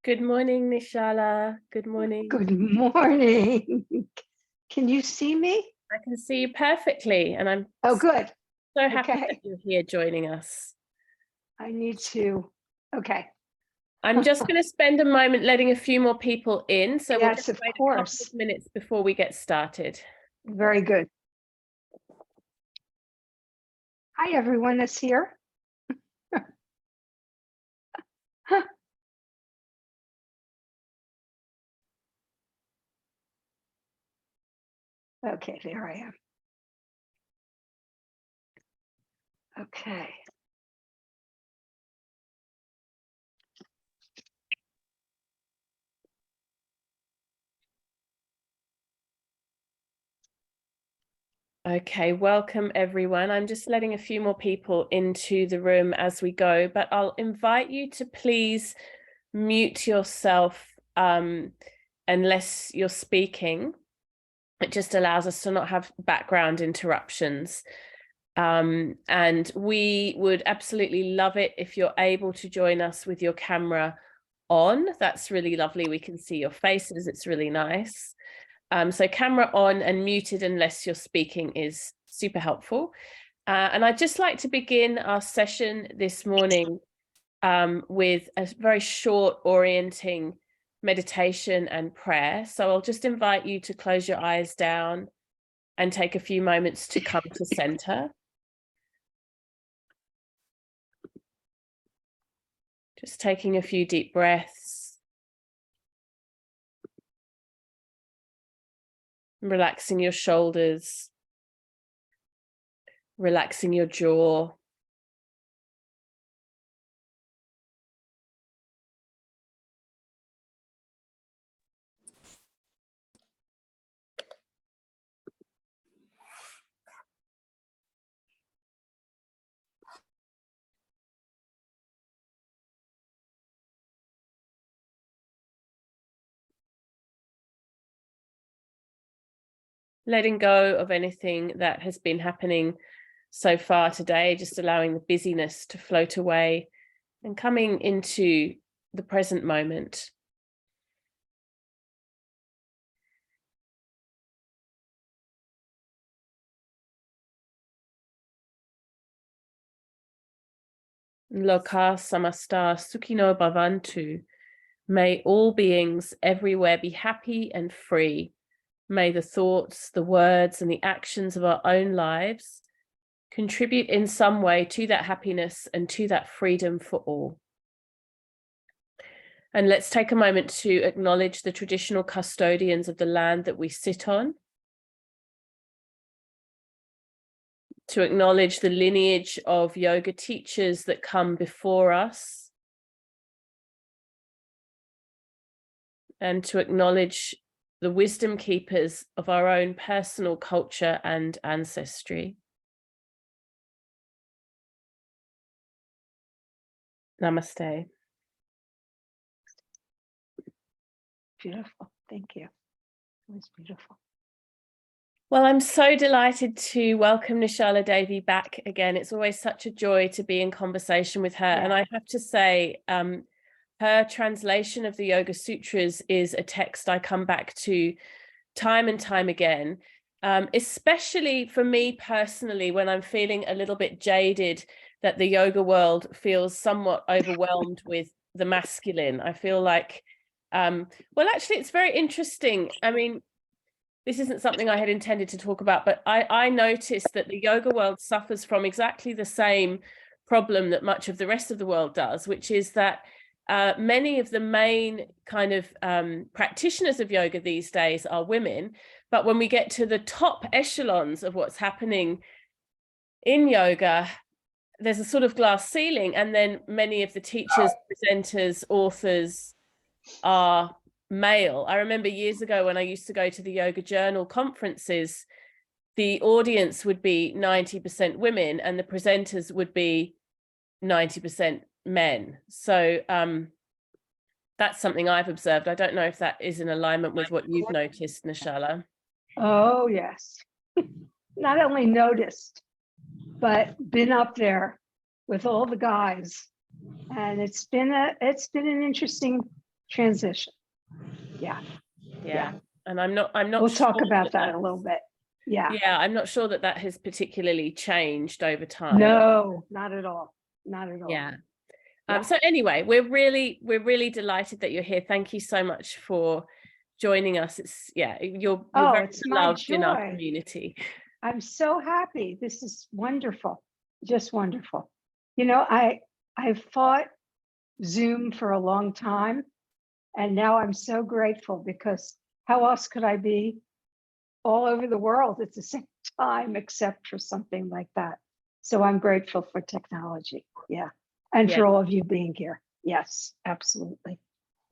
Good morning, Nischala. Good morning. Good morning. Can you see me? I can see you perfectly, and I'm good. so happy Okay. that you're here joining us. I need to. Okay. I'm just going to spend a moment letting a few more people in, so we'll Yes, just of wait a course. couple of minutes before we get started. Very good. Hi, everyone that's here. Okay, there I am. Okay. Okay, welcome everyone. I'm just letting a few more people into the room as we go, but I'll invite you to please mute yourself unless you're speaking. It just allows us to not have background interruptions. And we would absolutely love it if you're able to join us with your camera on. That's really lovely. We can see your faces. It's really nice. So camera on and muted unless you're speaking is super helpful. And I'd just like to begin our session this morning with a very short orienting meditation and prayer. So I'll just invite you to close your eyes down and take a few moments to come to center. Just taking a few deep breaths. Relaxing your shoulders. Relaxing your jaw. Letting go of anything that has been happening so far today, just allowing the busyness to float away and coming into the present moment. Loka samasta sukhino bhavantu. May all beings everywhere be happy and free. May the thoughts, the words, and the actions of our own lives contribute in some way to that happiness and to that freedom for all. And let's take a moment to acknowledge the traditional custodians of the land that we sit on, to acknowledge the lineage of yoga teachers that come before us, and to acknowledge the wisdom keepers of our own personal culture and ancestry. Namaste. Beautiful. Thank you. It was beautiful. Well, I'm so delighted to welcome Nischala Devi back again. It's always such a joy to be in conversation with her. Yeah. And I have to say, her translation of the Yoga Sutras is a text I come back to time and time again, especially for me personally, when I'm feeling a little bit jaded that the yoga world feels somewhat overwhelmed with the masculine. I feel like, well, actually, it's very interesting. I mean, this isn't something I had intended to talk about, but I noticed that the yoga world suffers from exactly the same problem that much of the rest of the world does, which is that many of the main kind of practitioners of yoga these days are women. But when we get to the top echelons of what's happening in yoga, there's a sort of glass ceiling. And then many of the teachers, presenters, authors are male. I remember years ago when I used to go to the Yoga Journal conferences, the audience would be 90% women and the presenters would be 90% men. So that's something I've observed. I don't know if that is in alignment with what you've noticed, Nischala. Oh, yes. Not only noticed, but been up there with all the guys. And it's been an interesting transition. Yeah. And I'm not We'll sure talk about that a little bit. Yeah. I'm not sure that has particularly changed over time. No, not at all. Not at all. Yeah. So anyway, we're really delighted that you're here. Thank you so much for joining us. It's you're very loved in our community. I'm so happy. This is wonderful. Just wonderful. You know, I've fought Zoom for a long time, and now I'm so grateful, because how else could I be all over the world at the same time, except for something like that? So I'm grateful for technology. Yeah. And for all of you being here. Yes, absolutely.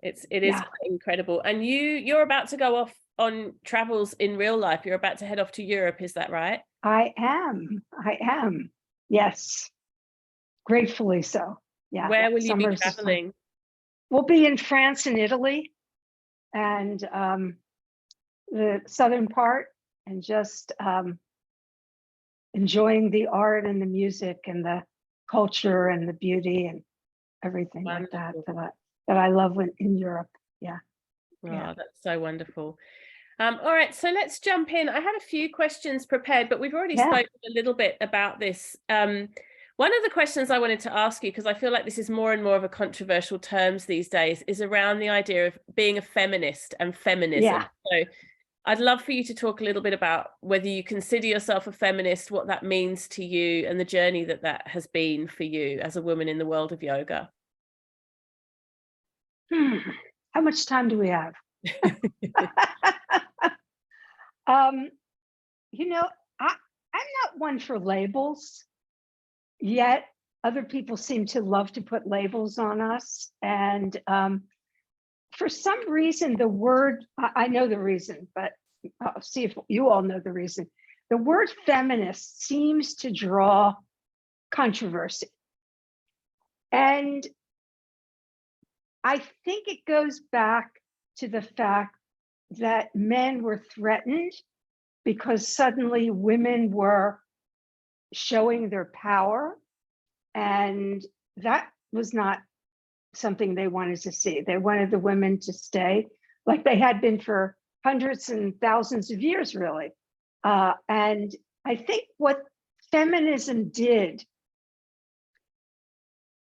It is quite incredible. And you're about to go off on travels in real life. You're about to head off to Europe, is that right? I am. Yes. Gratefully so. Yeah. Where will you be traveling? We'll be in France and Italy, and the southern part, and just enjoying the art and the music and the culture and the beauty and everything like that I love in Europe. Yeah. That's so wonderful. All right, so let's jump in. I had a few questions prepared, but we've already spoken a little bit about this. One of the questions I wanted to ask you, because I feel like this is more and more of a controversial terms these days, is around the idea of being a feminist and feminism. So I'd love for you to talk a little bit about whether you consider yourself a feminist, what that means to you, and the journey that has been for you as a woman in the world of yoga. How much time do we have? You know, I'm not one for labels, yet other people seem to love to put labels on us. And for some reason, the word, I know the reason, but I'll see if you all know the reason. The word feminist seems to draw controversy. And I think it goes back to the fact that men were threatened because suddenly women were showing their power, and that was not something they wanted to see. They wanted the women to stay like they had been for hundreds and thousands of years, really. And I think what feminism did,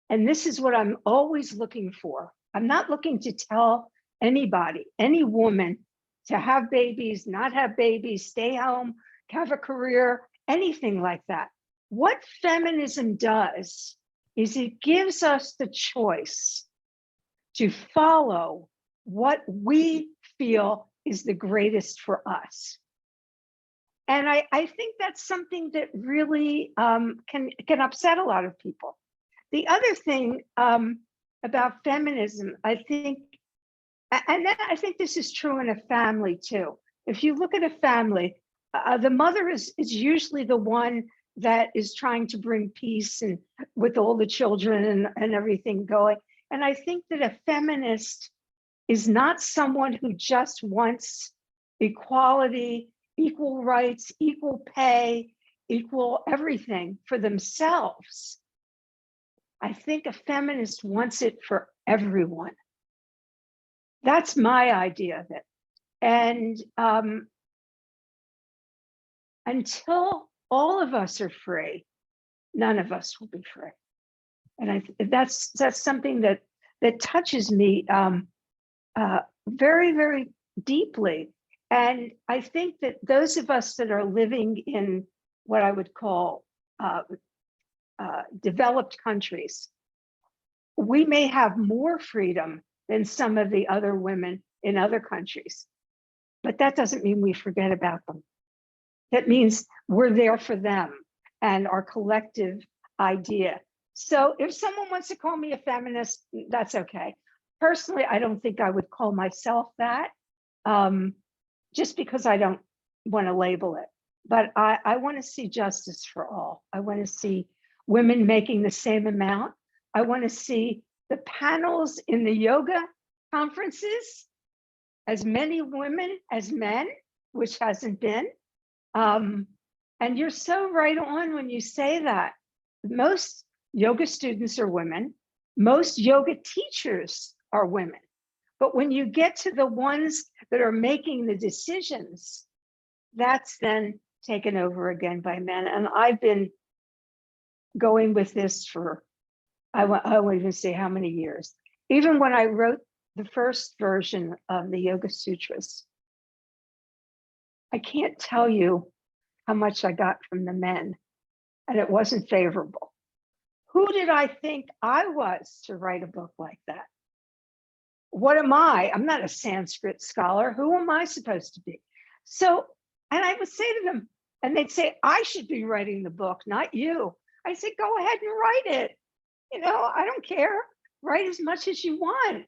and this is what I'm always looking for, I'm not looking to tell anybody, any woman, to have babies, not have babies, stay home, have a career, anything like that. What feminism does is it gives us the choice to follow what we feel is the greatest for us. And I think that's something that really can upset a lot of people. The other thing about feminism, I think, and then I think this is true in a family too. If you look at a family, the mother is usually the one that is trying to bring peace and with all the children and everything going. And I think that a feminist is not someone who just wants equality, equal rights, equal pay, equal everything for themselves. I think a feminist wants it for everyone. That's my idea of it. And until all of us are free, none of us will be free. And that's something that touches me very, very deeply. And I think that those of us that are living in what I would call developed countries, we may have more freedom than some of the other women in other countries. But that doesn't mean we forget about them. That means we're there for them and our collective idea. So if someone wants to call me a feminist, that's okay. Personally, I don't think I would call myself that, just because I don't want to label it. But I want to see justice for all. I want to see women making the same amount. I want to see the panels in the yoga conferences, as many women as men, which hasn't been. And you're so right on when you say that. Most yoga students are women. Most yoga teachers are women. But when you get to the ones that are making the decisions, that's then taken over again by men. And I've been going with this for, I won't even say how many years. Even when I wrote the first version of the Yoga Sutras, I can't tell you how much I got from the men, and it wasn't favorable. Who did I think I was to write a book like that? What am I? I'm not a Sanskrit scholar. Who am I supposed to be? So, and I would say to them, and they'd say, I should be writing the book, not you. I said, go ahead and write it. You know, I don't care. Write as much as you want.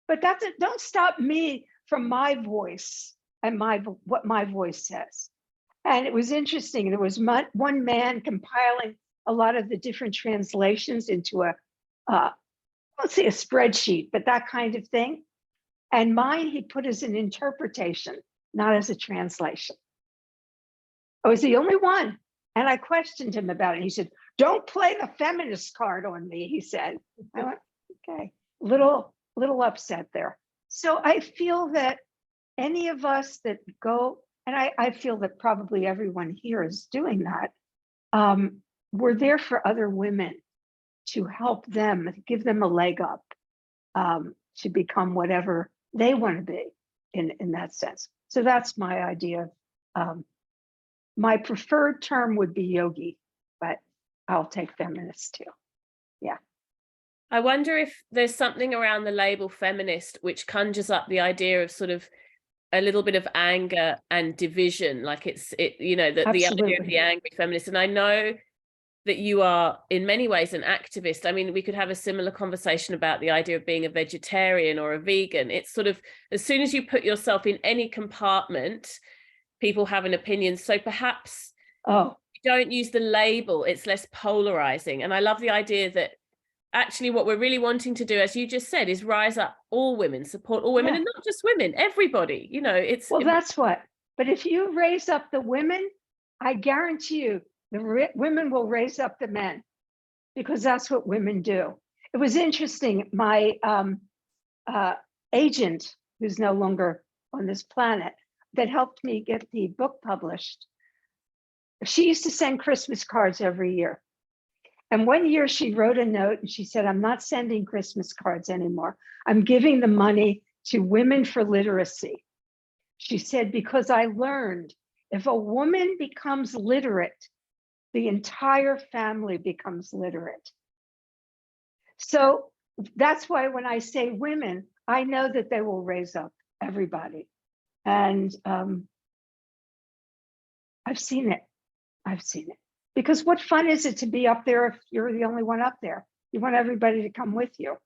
But that's it. Don't stop me from my voice and what my voice says. And it was interesting. There was one man compiling a lot of the different translations into a, let's say a spreadsheet, but that kind of thing. And mine, he put as an interpretation, not as a translation. I was the only one. And I questioned him about it. He said, don't play the feminist card on me, he said. I went, okay, little upset there. So I feel that any of us that go, and I feel that probably everyone here is doing that, we're there for other women to help them, give them a leg up to become whatever they want to be in that sense. So that's my idea. My preferred term would be yogi, but I'll take feminist too. Yeah. I wonder if there's something around the label feminist which conjures up the idea of sort of a little bit of anger and division, like you know, the idea of the angry feminist. And I know that you are in many ways an activist. I mean, we could have a similar conversation about the idea of being a vegetarian or a vegan. It's sort of, as soon as you put yourself in any compartment, people have an opinion. So perhaps you don't use the label, it's less polarizing. And I love the idea that actually what we're really wanting to do, as you just said, is rise up all women, support all women, and not just women, everybody, you know, it's. Well, that's what, but if you raise up the women, I guarantee you, the women will raise up the men, because that's what women do. It was interesting. My agent, who's no longer on this planet, that helped me get the book published, she used to send Christmas cards every year. And one year she wrote a note and she said, I'm not sending Christmas cards anymore. I'm giving the money to Women for Literacy. She said, because I learned if a woman becomes literate, the entire family becomes literate. So that's why when I say women, I know that they will raise up everybody. And I've seen it. Because what fun is it to be up there if you're the only one up there? You want everybody to come with you.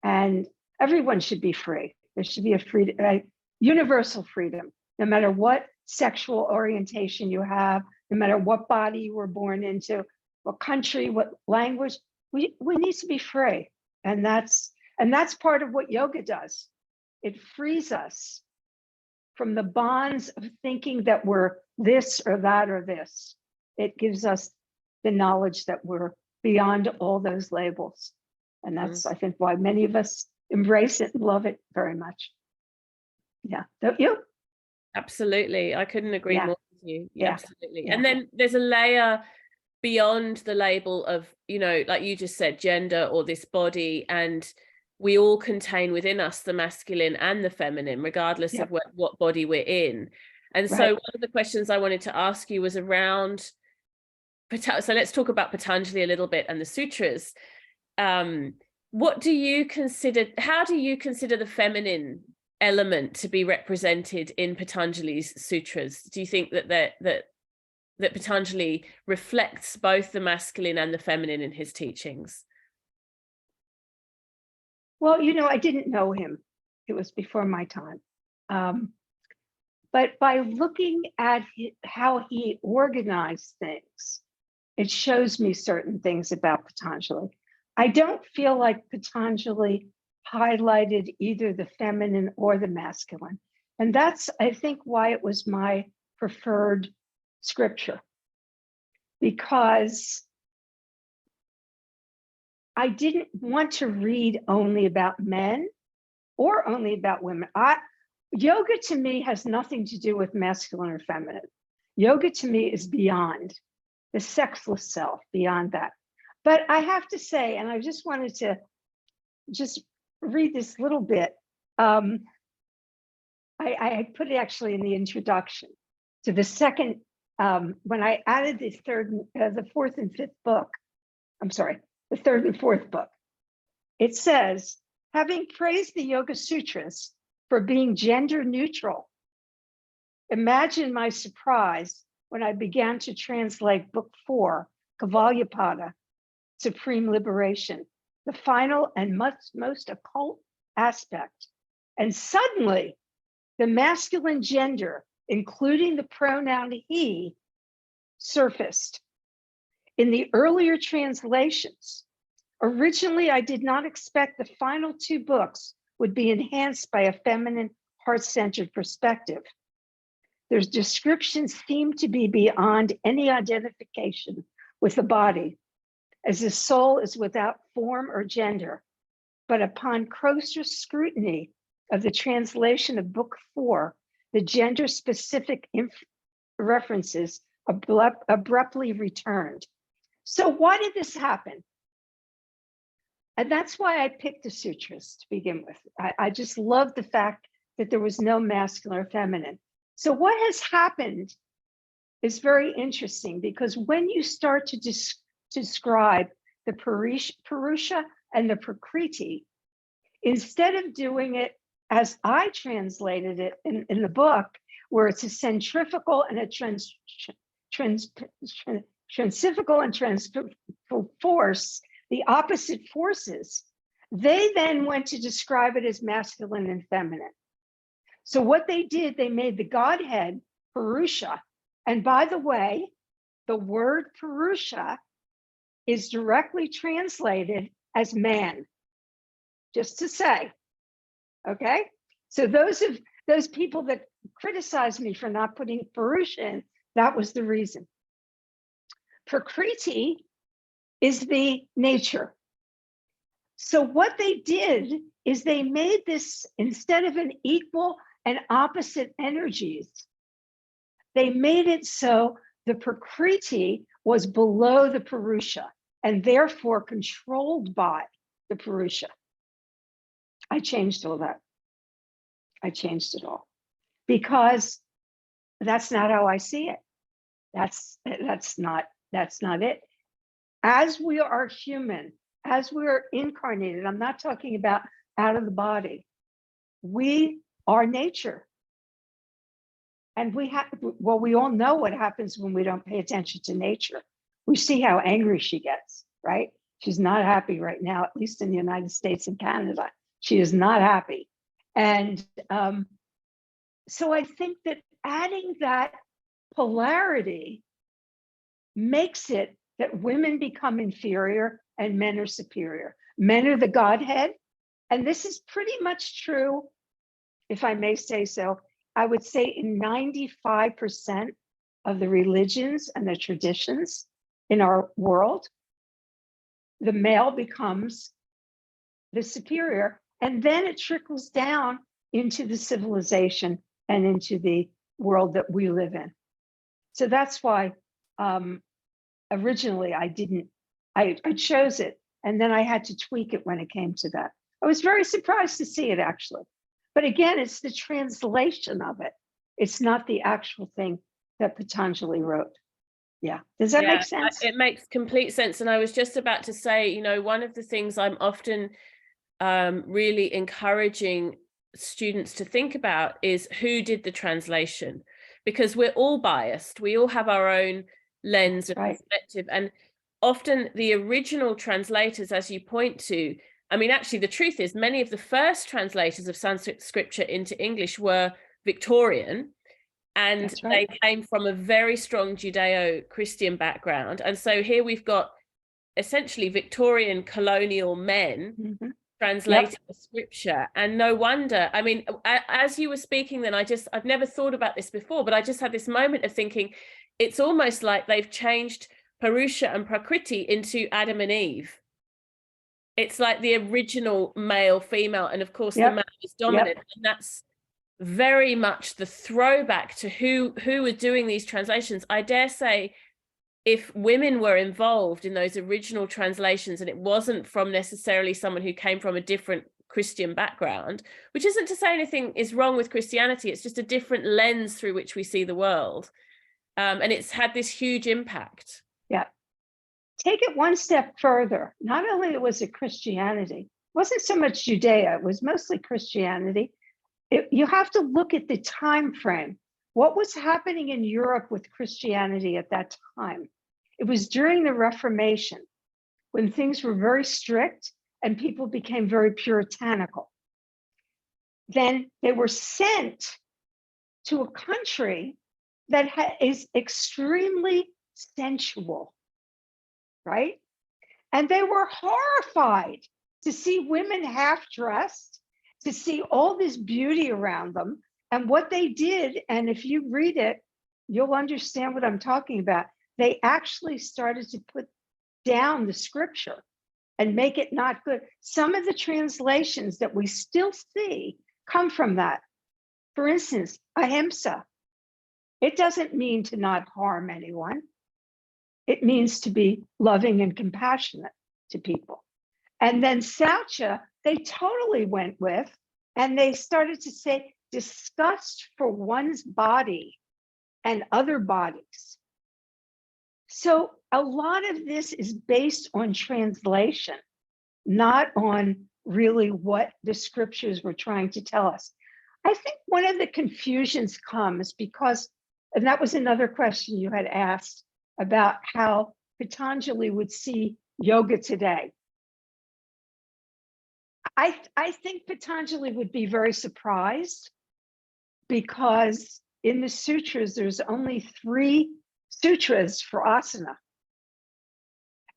And everyone should be free. There should be a universal freedom, no matter what sexual orientation you have, no matter what body you were born into, what country, what language, we need to be free. And that's part of what yoga does. It frees us from the bonds of thinking that we're this or that or this. It gives us the knowledge that we're beyond all those labels. And that's, I think, why many of us embrace it and love it very much. Yeah, don't you? Absolutely. I couldn't agree more with you. Yeah. Absolutely. Yeah. And then there's a layer beyond the label of, you know, like you just said, gender or this body, and we all contain within us the masculine and the feminine, regardless of what body we're in. And so one of the questions I wanted to ask you was around, so let's talk about Patanjali a little bit and the sutras. What do you consider, how do you consider the feminine element to be represented in Patanjali's sutras? Do you think that Patanjali reflects both the masculine and the feminine in his teachings? Well, you know, I didn't know him. It was before my time. But by looking at how he organized things, it shows me certain things about Patanjali. I don't feel like Patanjali highlighted either the feminine or the masculine. And that's, I think, why it was my preferred scripture. Because I didn't want to read only about men. or only about women. Yoga to me has nothing to do with masculine or feminine. Yoga to me is beyond the sexless self, beyond that. But I have to say, and I just wanted to just read this little bit. I put it actually in the introduction to the second, when I added the fourth and fifth book, I'm sorry, the third and fourth book. It says, having praised the Yoga Sutras for being gender neutral, imagine my surprise when I began to translate book 4, Kavalyupada, Supreme Liberation, the final and most occult aspect. And suddenly, the masculine gender, including the pronoun he, surfaced. In the earlier translations, originally I did not expect the final 2 books would be enhanced by a feminine, heart-centered perspective. Their descriptions seem to be beyond any identification with the body, as the soul is without form or gender. But upon closer scrutiny of the translation of book 4, the gender-specific references abruptly returned. So why did this happen? And that's why I picked the sutras to begin with. I just love the fact that there was no masculine or feminine. So what has happened is very interesting, because when you start to describe the Purusha and the Prakriti, instead of doing it as I translated it in the book, where it's a centrifugal and a transcendental and transcendental force, the opposite forces, they then went to describe it as masculine and feminine. So what they did, they made the Godhead Purusha. And by the way, the word Purusha is directly translated as man, just to say, okay? So those people that criticized me for not putting Purusha in, that was the reason. Prakriti is the nature. So what they did is they made this, instead of an equal and opposite energies, they made it so the Prakriti was below the Purusha and therefore controlled by the Purusha. I changed all that. I changed it all because that's not how I see it. That's not it. As we are human, as we are incarnated, I'm not talking about out of the body. We are nature. And we all know what happens when we don't pay attention to nature. We see how angry she gets, right? She's not happy right now, at least in the United States and Canada. She is not happy. And so I think that adding that polarity makes it that women become inferior and men are superior. Men are the Godhead. And this is pretty much true, if I may say so. I would say in 95% of the religions and the traditions in our world, the male becomes the superior, and then it trickles down into the civilization and into the world that we live in. So that's why originally I chose it, and then I had to tweak it when it came to that. I was very surprised to see it, actually. But again, it's the translation of it. It's not the actual thing that Patanjali wrote. Yeah. Does that make sense? It makes complete sense. And I was just about to say, you know, one of the things I'm often really encouraging students to think about is who did the translation, because we're all biased. We all have our own lens and perspective. And often the original translators, as you point to, I mean, actually, the truth is many of the first translators of Sanskrit scripture into English were Victorian, and they came from a very strong Judeo-Christian background. And so here we've got essentially Victorian colonial men translating the scripture. And no wonder, I mean, as you were speaking then, I've never thought about this before, but I just had this moment of thinking, it's almost like they've changed Purusha and Prakriti into Adam and Eve. It's like the original male, female, and of course the Yep. male is dominant, and that's very much the throwback to who were doing these translations. I dare say, if women were involved in those original translations, and it wasn't from necessarily someone who came from a different Christian background, which isn't to say anything is wrong with Christianity, it's just a different lens through which we see the world, and it's had this huge impact. Yeah. Take it one step further. Not only was it Christianity, it wasn't so much Judea, it was mostly Christianity. You have to look at the time frame. What was happening in Europe with Christianity at that time? It was during the Reformation, when things were very strict and people became very puritanical. Then they were sent to a country that is extremely sensual, right? And they were horrified to see women half-dressed, to see all this beauty around them. And what they did, and if you read it, you'll understand what I'm talking about. They actually started to put down the scripture and make it not good. Some of the translations that we still see come from that. For instance, ahimsa. It doesn't mean to not harm anyone. It means to be loving and compassionate to people. And then Saucha, they totally went with, and they started to say disgust for one's body and other bodies. So a lot of this is based on translation, not on really what the scriptures were trying to tell us. I think one of the confusions comes because, and that was another question you had asked about how Patanjali would see yoga today. I think Patanjali would be very surprised because in the sutras, there's only 3 sutras for asana.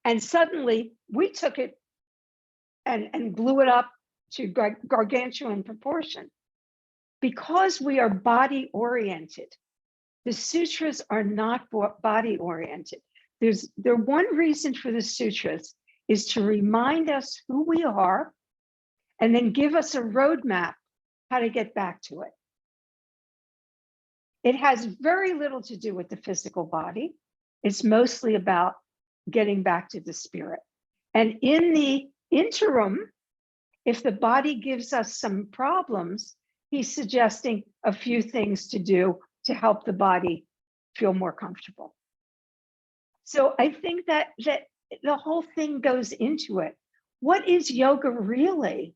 And suddenly we took it and blew it up to gargantuan proportion. Because we are body oriented, the sutras are not body oriented. The one reason for the sutras is to remind us who we are and then give us a roadmap how to get back to it. It has very little to do with the physical body. It's mostly about getting back to the spirit. And in the interim, if the body gives us some problems, he's suggesting a few things to do to help the body feel more comfortable. So I think that the whole thing goes into it. What is yoga really?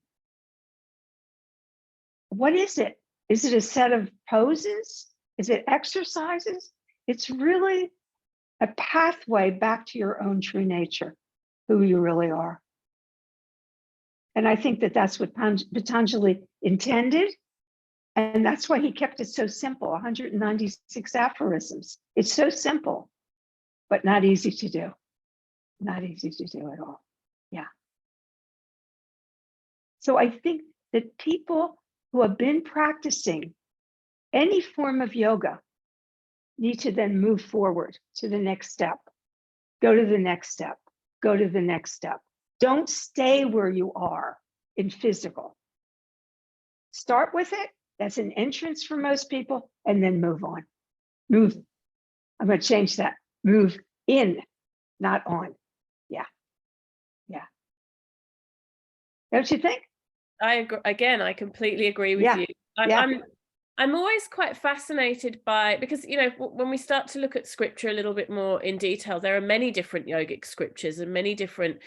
What is it? Is it a set of poses? Is it exercises? It's really a pathway back to your own true nature, who you really are. And I think that that's what Patanjali intended. And that's why he kept it so simple, 196 aphorisms. It's so simple, but not easy to do. Not easy to do at all. Yeah. So I think that people who have been practicing any form of yoga need to then move forward to the next step. Go to the next step. Go to the next step. Don't stay where you are in physical. Start with it. That's an entrance for most people, and then move on. Move. I'm going to change that. Move in, not on. Yeah. Yeah. Don't you think? I agree. Again, I completely agree with you. I'm always quite fascinated by, because, you know, when we start to look at scripture a little bit more in detail, there are many different yogic scriptures, and many different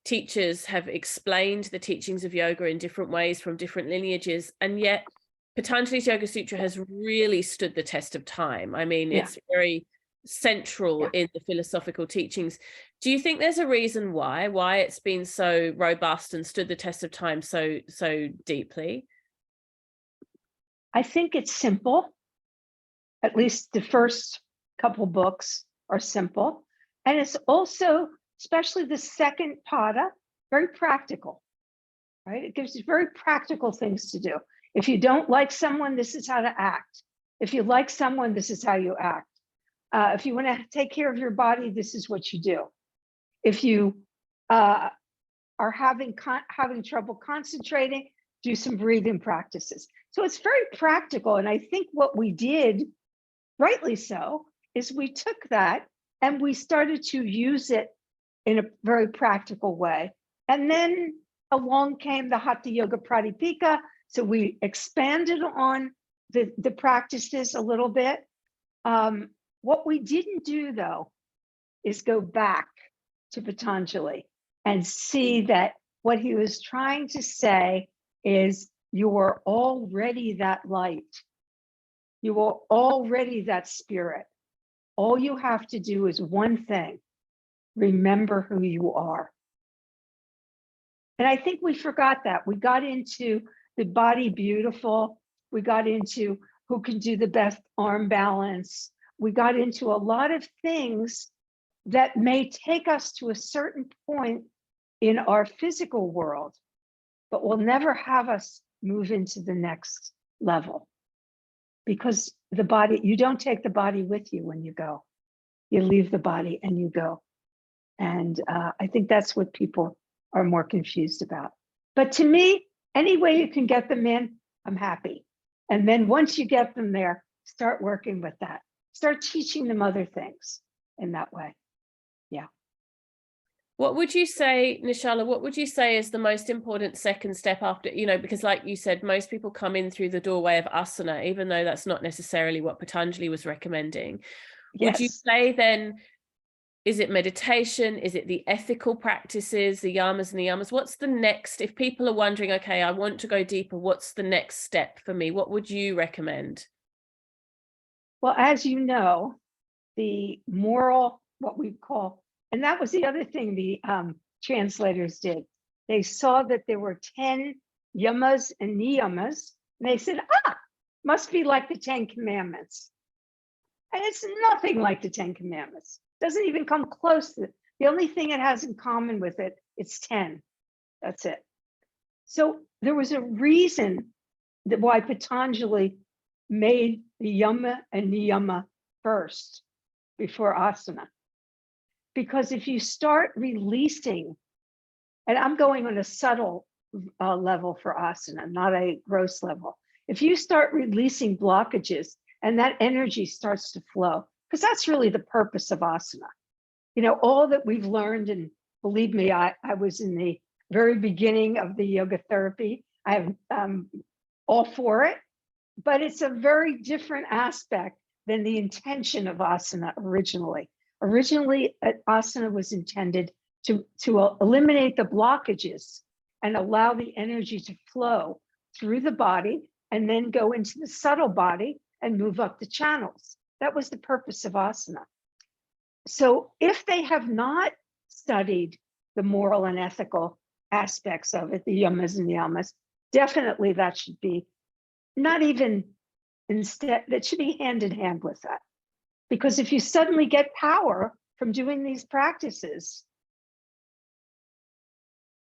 teachers have explained the teachings of yoga in different ways from different lineages. And yet Patanjali's Yoga Sutra has really stood the test of time. I mean, it's very central in the philosophical teachings. Do you think there's a reason why it's been so robust and stood the test of time so deeply? I think it's simple. At least the first couple books are simple. And it's also, especially the second pada, very practical, right? It gives you very practical things to do. If you don't like someone, this is how to act. If you like someone, this is how you act. If you want to take care of your body, this is what you do. If you are having trouble concentrating, do some breathing practices. So it's very practical. And I think what we did, rightly so, is we took that and we started to use it in a very practical way. And then along came the Hatha Yoga Pradipika. So we expanded on the practices a little bit. What we didn't do, though, is go back to Patanjali and see that what he was trying to say is you are already that light. You are already that spirit. All you have to do is one thing: remember who you are. And I think we forgot that. We got into the body beautiful. We got into who can do the best arm balance. We got into a lot of things that may take us to a certain point in our physical world, but will never have us move into the next level. Because the body, you don't take the body with you when you go. You leave the body and you go. And I think that's what people are more confused about. But to me, any way you can get them in, I'm happy. And then once you get them there, start working with that. Start teaching them other things in that way. Yeah. What would you say, Nischala, what would you say is the most important second step after, because like you said, most people come in through the doorway of asana, even though that's not necessarily what Patanjali was recommending. Yes. Would you say then, is it meditation? Is it the ethical practices, the yamas and niyamas? What's the next, if people are wondering, okay, I want to go deeper, what's the next step for me? What would you recommend? Well, as you know, the moral, what we call, and that was the other thing the translators did. They saw that there were 10 yamas and niyamas, and they said, must be like the 10 Commandments. And it's nothing like the 10 Commandments. Doesn't even come close to it. The only thing it has in common with it, it's 10. That's it. So there was a reason that why Patanjali made the yama and niyama first before asana. Because if you start releasing, and I'm going on a subtle level for asana, not a gross level. If you start releasing blockages and that energy starts to flow, because that's really the purpose of asana. All that we've learned, and believe me, I was in the very beginning of the yoga therapy. I have all for it, but it's a very different aspect than the intention of asana originally. Originally, asana was intended to eliminate the blockages and allow the energy to flow through the body and then go into the subtle body and move up the channels. That was the purpose of asana. So if they have not studied the moral and ethical aspects of it, the yamas and niyamas, definitely that should be not even instead, that should be hand in hand with that. Because if you suddenly get power from doing these practices,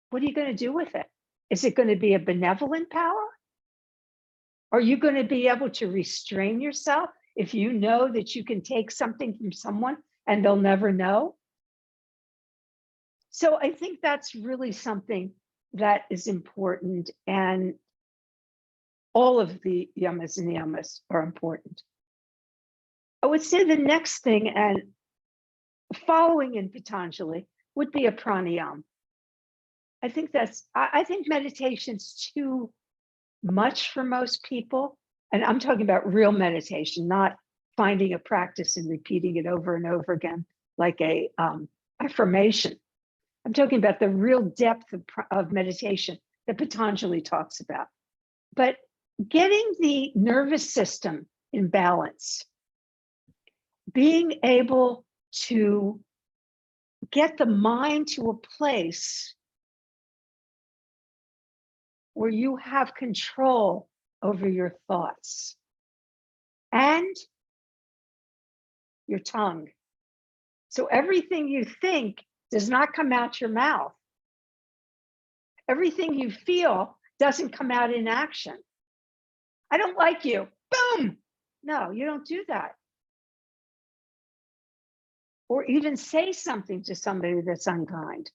what are you going to do with it? Is it going to be a benevolent power? Are you going to be able to restrain yourself if you know that you can take something from someone and they'll never know? So I think that's really something that is important, and all of the yamas and niyamas are important. I would say the next thing, and following in Patanjali, would be a pranayama. I think meditation's too much for most people. And I'm talking about real meditation, not finding a practice and repeating it over and over again, like a affirmation. I'm talking about the real depth of meditation that Patanjali talks about. But getting the nervous system in balance, being able to get the mind to a place where you have control over your thoughts and your tongue. So everything you think does not come out your mouth. Everything you feel doesn't come out in action. I don't like you. Boom. No, you don't do that. Or even say something to somebody that's unkind.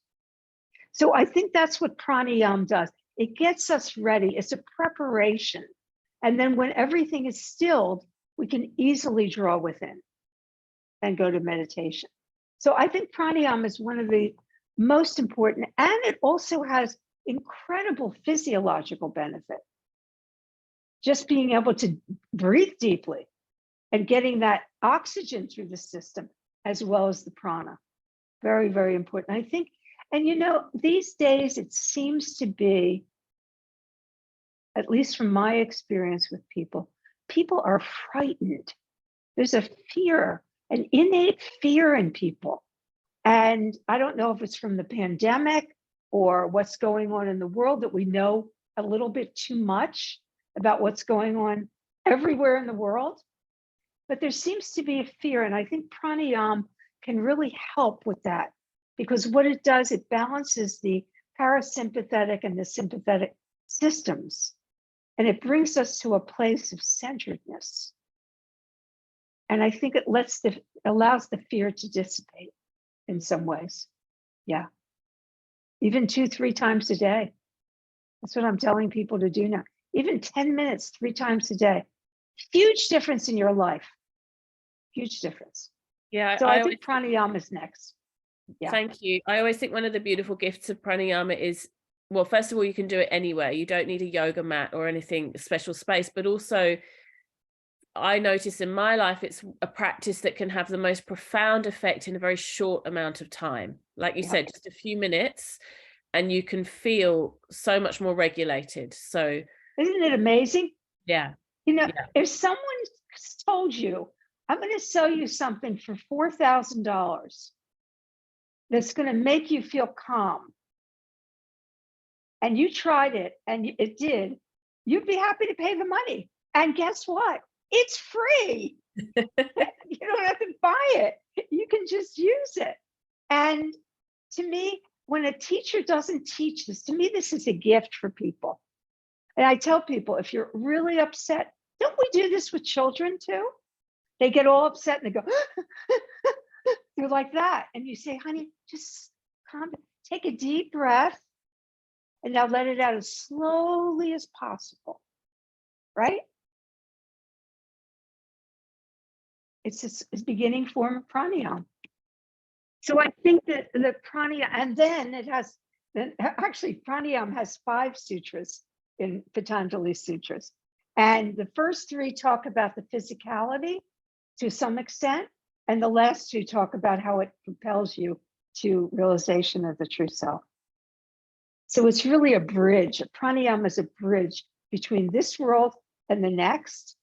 So I think that's what pranayama does. It gets us ready. It's a preparation. And then when everything is stilled, we can easily draw within and go to meditation. So I think pranayama is one of the most important, and it also has incredible physiological benefit. Just being able to breathe deeply and getting that oxygen through the system, as well as the prana. Very, very important. I think, and you know, these days it seems to be, at least from my experience with people, people are frightened. There's a fear, an innate fear in people. And I don't know if it's from the pandemic or what's going on in the world, that we know a little bit too much about what's going on everywhere in the world. But there seems to be a fear. And I think pranayama can really help with that, because what it does, it balances the parasympathetic and the sympathetic systems. And it brings us to a place of centeredness. And I think it allows the fear to dissipate in some ways. Yeah. Even 2-3 times a day. That's what I'm telling people to do now. Even 10 minutes, 3 times a day. Huge difference in your life. Huge difference. Yeah. So I think pranayama is next. Yeah. Thank you. I always think one of the beautiful gifts of pranayama is, well, first of all, you can do it anywhere. You don't need a yoga mat or anything special space, but also I notice in my life, it's a practice that can have the most profound effect in a very short amount of time. Like you said, just a few minutes, and you can feel so much more regulated. So isn't it amazing? Yeah. You know, if someone told you, I'm going to sell you something for $4,000 that's going to make you feel calm, and you tried it and it did, you'd be happy to pay the money. And guess what? It's free. You don't have to buy it. You can just use it. And to me, when a teacher doesn't teach this, to me, this is a gift for people. And I tell people, if you're really upset, don't we do this with children too? They get all upset and they go, you're like that. And you say, honey, just calm down, take a deep breath, and now let it out as slowly as possible, right? It's a beginning form of pranayama. So I think that the pranayama, and then it has, actually pranayama has 5 sutras in Patanjali Sutras. And the first 3 talk about the physicality to some extent, and the last 2 talk about how it propels you to realization of the true self. So it's really a bridge. Pranayama is a bridge between this world and the next,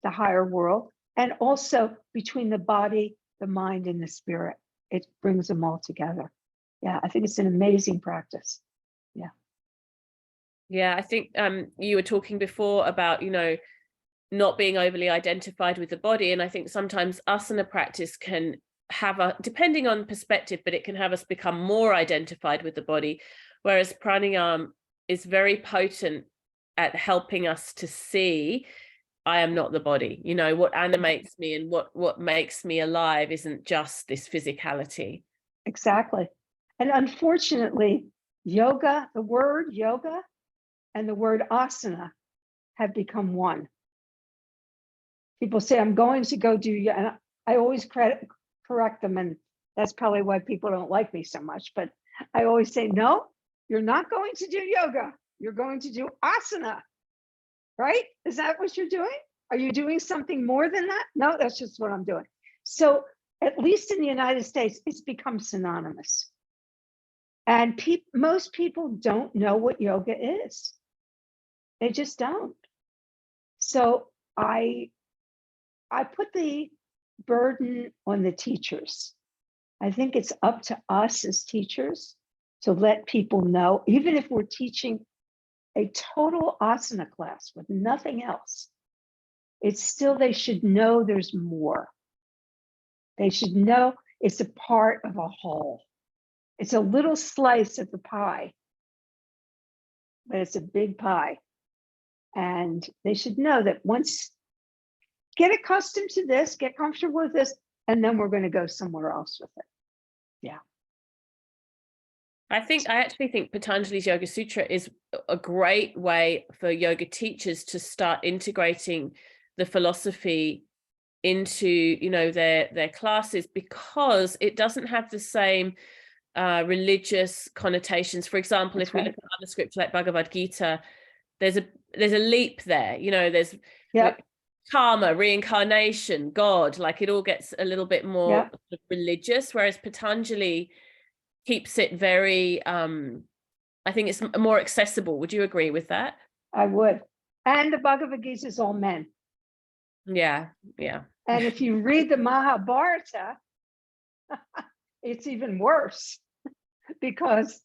the higher world, and also between the body, the mind, and the spirit. It brings them all together. Yeah, I think it's an amazing practice. Yeah. Yeah, I think you were talking before about, you know, not being overly identified with the body. And I think sometimes asana practice can have depending on perspective, but it can have us become more identified with the body. Whereas pranayama is very potent at helping us to see, I am not the body. You know, what animates me and what makes me alive isn't just this physicality. Exactly. And unfortunately, yoga, the word yoga and the word asana have become one. People say, I'm going to go do yoga. And I always correct them. And that's probably why people don't like me so much. But I always say, no, you're not going to do yoga. You're going to do asana, right? Is that what you're doing? Are you doing something more than that? No, that's just what I'm doing. So at least in the United States, it's become synonymous. And most people don't know what yoga is. They just don't. So I put the burden on the teachers. I think it's up to us as teachers to let people know, even if we're teaching a total asana class with nothing else, it's still, they should know there's more. They should know it's a part of a whole. It's a little slice of the pie, but it's a big pie. And they should know that once, get accustomed to this, get comfortable with this, and then we're going to go somewhere else with it. Yeah. I actually think Patanjali's Yoga Sutra is a great way for yoga teachers to start integrating the philosophy into, you know, their classes, because it doesn't have the same religious connotations. For example, if we look at other scripts like Bhagavad Gita, there's a leap there, you know, there's karma, reincarnation, God, like it all gets a little bit more religious, whereas Patanjali keeps it very I think it's more accessible. Would you agree with that? I would. And the Bhagavad Gita is all men. Yeah. And if you read the Mahabharata, it's even worse, because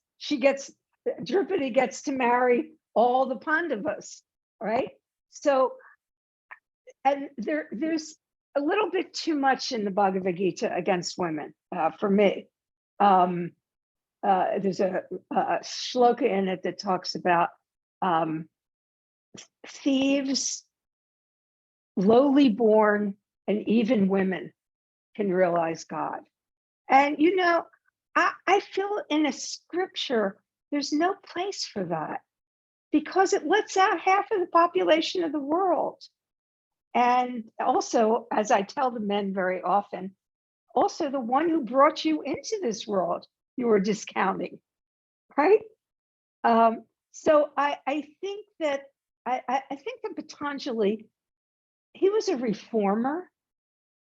Draupadi gets to marry all the Pandavas, right? So, and there's a little bit too much in the Bhagavad Gita against women for me. There's a shloka in it that talks about thieves, lowly born, and even women can realize God. And, you know, I feel in a scripture, there's no place for that, because it lets out half of the population of the world. And also, as I tell the men very often, also the one who brought you into this world, you were discounting, right? So I think that Patanjali, he was a reformer,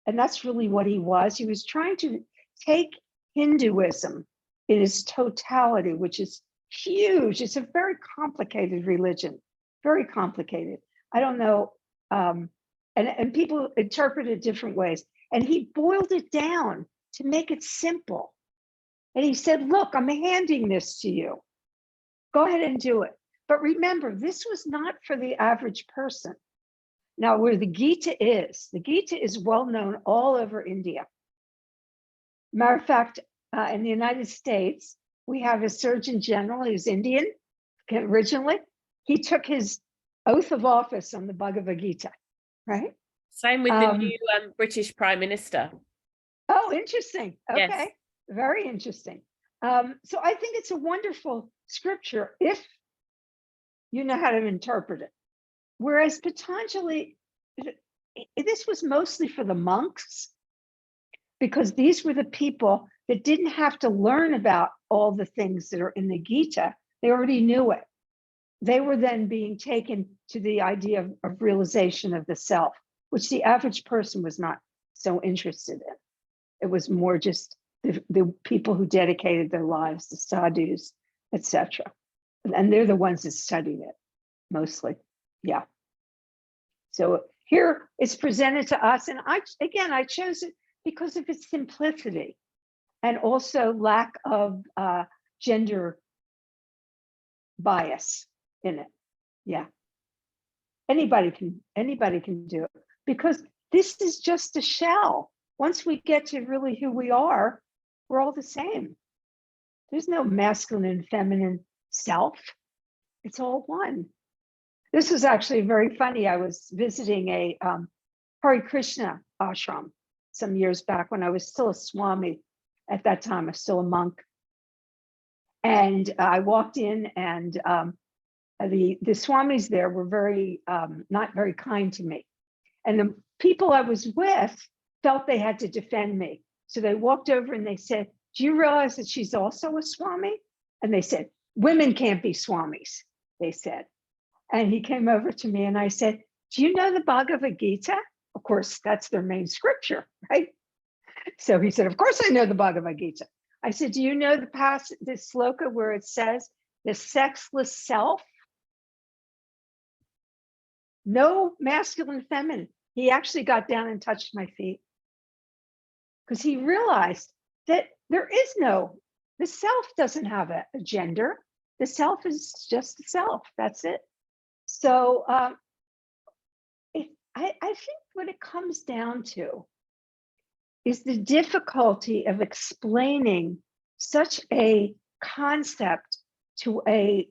and that's really what he was. He was trying to take Hinduism in its totality, which is huge. It's a very complicated religion, very complicated. I don't know, and people interpret it different ways. And he boiled it down to make it simple. And he said, look, I'm handing this to you. Go ahead and do it. But remember, this was not for the average person. Now, where the Gita is well known all over India. Matter of fact, in the United States, we have a Surgeon General who's Indian originally. He took his oath of office on the Bhagavad Gita, right? Same with the new British Prime Minister. Oh, interesting. Okay, yes. Very interesting. So I think it's a wonderful scripture if you know how to interpret it. Whereas Patanjali, this was mostly for the monks, because these were the people that didn't have to learn about all the things that are in the Gita. They already knew it. They were then being taken to the idea of realization of the self, which the average person was not so interested in. It was more just the people who dedicated their lives to sadhus, etc. And they're the ones that studied it mostly. Yeah. So here it's presented to us. And I chose it because of its simplicity and also lack of gender bias in it. Yeah. Anybody can do it, because this is just a shell. Once we get to really who we are, we're all the same. There's no masculine and feminine self. It's all one. This was actually very funny. I was visiting a Hare Krishna ashram some years back when I was still a Swami. At that time, I was still a monk. And I walked in, and the Swamis there were very, not very kind to me. And the people I was with felt they had to defend me. So they walked over and they said, do you realize that she's also a Swami? And they said, women can't be Swamis, they said. And he came over to me and I said, do you know the Bhagavad Gita? Of course, that's their main scripture, right? So he said, of course I know the Bhagavad Gita. I said, do you know the sloka where it says the sexless self? No masculine, feminine. He actually got down and touched my feet, because he realized that the self doesn't have a gender. The self is just the self. That's it. So I think what it comes down to is the difficulty of explaining such a concept to a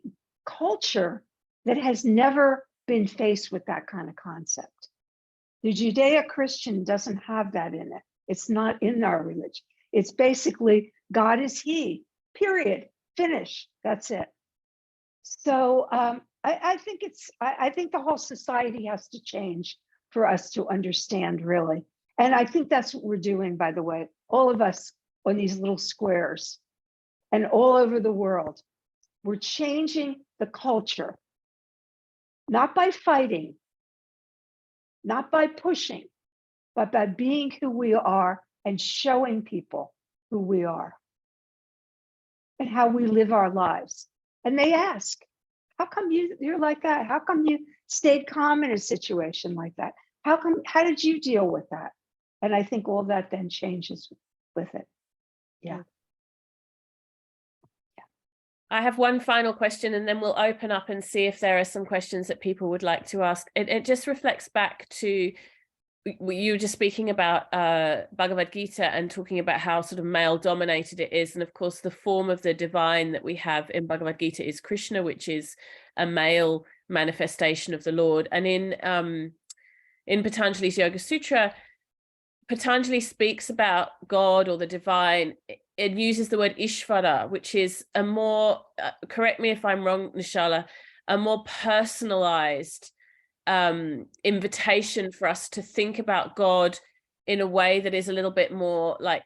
culture that has never been faced with that kind of concept. The Judeo-Christian doesn't have that in it. It's not in our religion. It's basically God is He, period. finish. That's it. So I think I think the whole society has to change for us to understand, really. And I think that's what we're doing, by the way, all of us on these little squares and all over the world. We're changing the culture, not by fighting, not by pushing, but by being who we are and showing people who we are and how we live our lives. And they ask, how come you're like that? How come you stayed calm in a situation like that? How did you deal with that? And I think all that then changes with it. Yeah. I have one final question, and then we'll open up and see if there are some questions that people would like to ask. It just reflects back to, you were just speaking about Bhagavad Gita and talking about how sort of male dominated it is. And of course, the form of the divine that we have in Bhagavad Gita is Krishna, which is a male manifestation of the Lord. And in Patanjali's Yoga Sutra, Patanjali speaks about God or the divine. It uses the word Ishvara, which is a more, correct me if I'm wrong, Nischala, a more personalized invitation for us to think about God in a way that is a little bit more like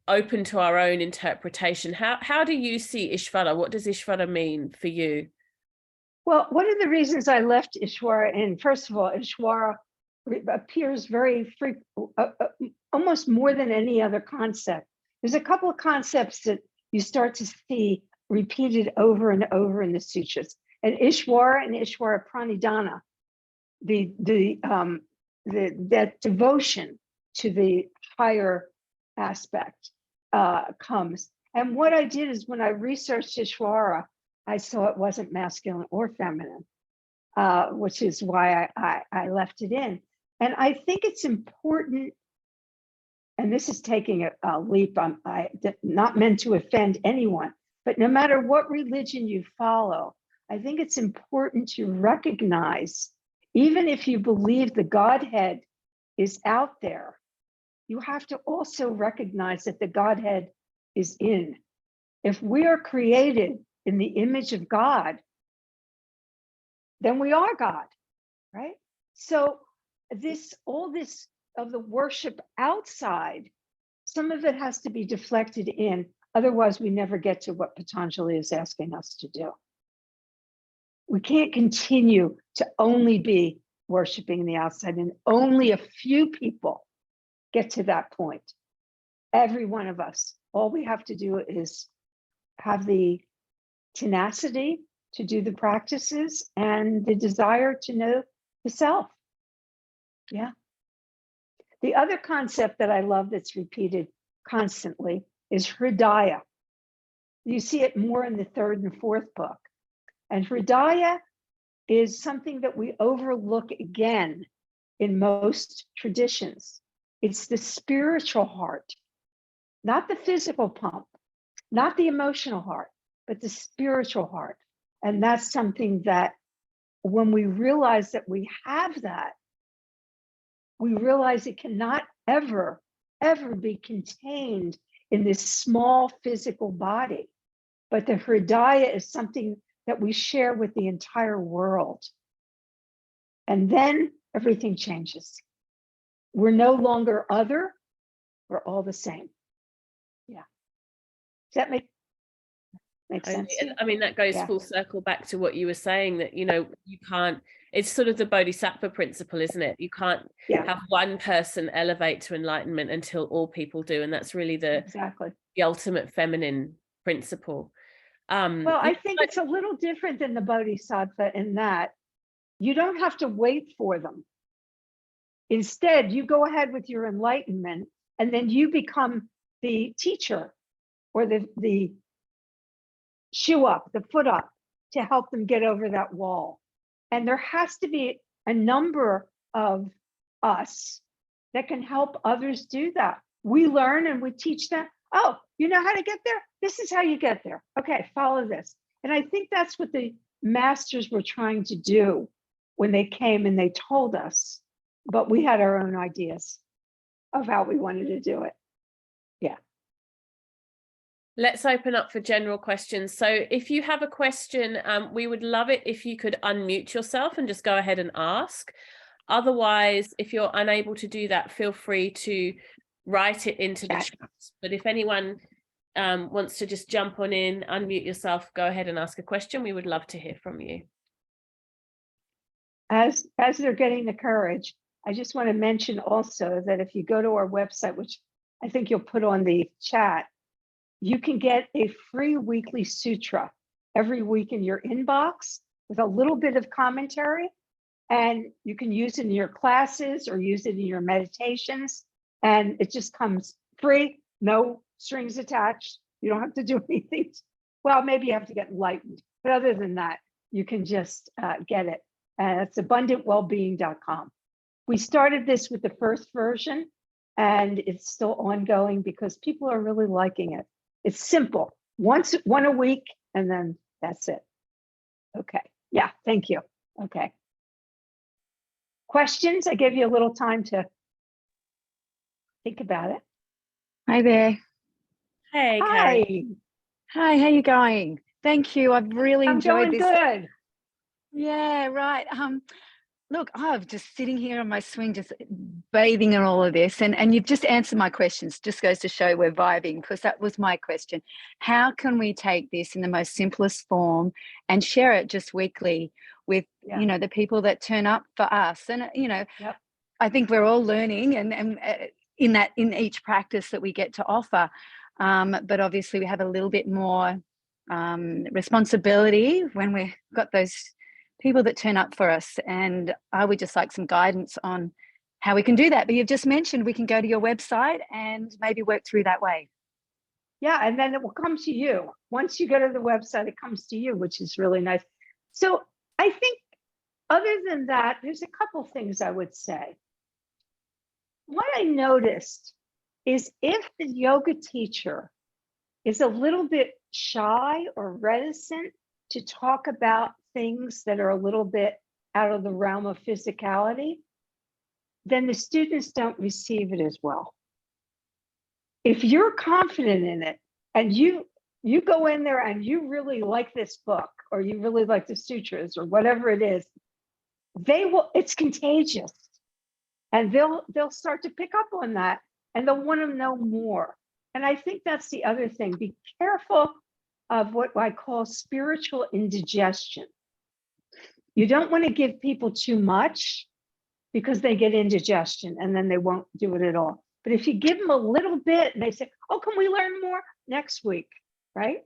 open to our own interpretation. How do you see Ishvara? What does Ishvara mean for you? Well, one of the reasons I left Ishvara in, first of all, Ishvara appears very almost more than any other concept. There's a couple of concepts that you start to see repeated over and over in the sutras. And Ishvara Pranidhana, that devotion to the higher aspect comes. And what I did is when I researched Ishvara, I saw it wasn't masculine or feminine, which is why I left it in. And I think it's important, and this is taking a leap, I'm not meant to offend anyone, but no matter what religion you follow, I think it's important to recognize, even if you believe the Godhead is out there, you have to also recognize that the Godhead is in. If we are created in the image of God, then we are God, right? So all this of the worship outside, some of it has to be deflected in. Otherwise, we never get to what Patanjali is asking us to do. We can't continue to only be worshiping the outside, and only a few people get to that point. Every one of us, all we have to do is have the tenacity to do the practices and the desire to know the self. Yeah. The other concept that I love that's repeated constantly is Hridaya. You see it more in the third and fourth book. And Hridaya is something that we overlook again in most traditions. It's the spiritual heart, not the physical pump, not the emotional heart, but the spiritual heart. And that's something that when we realize that we have that, we realize it cannot ever be contained in this small physical body. But the Hridaya is something that we share with the entire world. And then everything changes. We're no longer other, we're all the same. Yeah. Does that make sense? I mean, that goes full circle back to what you were saying, that, you can't, it's sort of the Bodhisattva principle, isn't it? You can't have one person elevate to enlightenment until all people do. And that's really the ultimate feminine principle. Well, I think it's a little different than the Bodhisattva in that you don't have to wait for them. Instead, you go ahead with your enlightenment, and then you become the teacher or the shoe up, the foot up to help them get over that wall. And there has to be a number of us that can help others do that. We learn and we teach them. Oh, you know how to get there? This is how you get there. Okay, follow this. And I think that's what the masters were trying to do when they came and they told us, but we had our own ideas of how we wanted to do it. Yeah. Let's open up for general questions. So if you have a question, we would love it if you could unmute yourself and just go ahead and ask. Otherwise, if you're unable to do that, feel free to write it into the chat. But if anyone wants to just jump on in, unmute yourself, go ahead and ask a question. We would love to hear from you. As they're getting the courage, I just want to mention also that if you go to our website, which I think you'll put on the chat, you can get a free weekly sutra every week in your inbox with a little bit of commentary, and you can use it in your classes or use it in your meditations, and it just comes free, no strings attached. You don't have to do anything. Well, maybe you have to get enlightened, but other than that, you can just get it. It's abundantwellbeing.com. We started this with the first version, and it's still ongoing because people are really liking it. It's simple, one a week, and then that's it. Okay, yeah, thank you. Okay. Questions? I gave you a little time to think about it. Hi there. Hey, Hi. Carrie. Hi, how you going? Thank you. I've really enjoyed this. Good. Yeah, right. Look, I'm just sitting here on my swing, just bathing in all of this, and you've just answered my questions. Just goes to show we're vibing, because that was my question. How can we take this in the most simplest form and share it just weekly with the people that turn up for us? And I think we're all learning, and in each practice that we get to offer, but obviously we have a little bit more responsibility when we've got those people that turn up for us, and I would just like some guidance on how we can do that. But you've just mentioned we can go to your website and maybe work through that way. Yeah, and then it will come to you. Once you go to the website, it comes to you, which is really nice. So I think other than that, there's a couple things I would say. What I noticed is if the yoga teacher is a little bit shy or reticent to talk about things that are a little bit out of the realm of physicality, then the students don't receive it as well. If you're confident in it and you go in there and you really like this book, or you really like the sutras, or whatever it is, it's contagious, and they'll start to pick up on that, and they'll want to know more. And I think that's the other thing. Be careful of what I call spiritual indigestion. You don't want to give people too much, because they get indigestion and then they won't do it at all. But if you give them a little bit and they say, oh, can we learn more next week, right?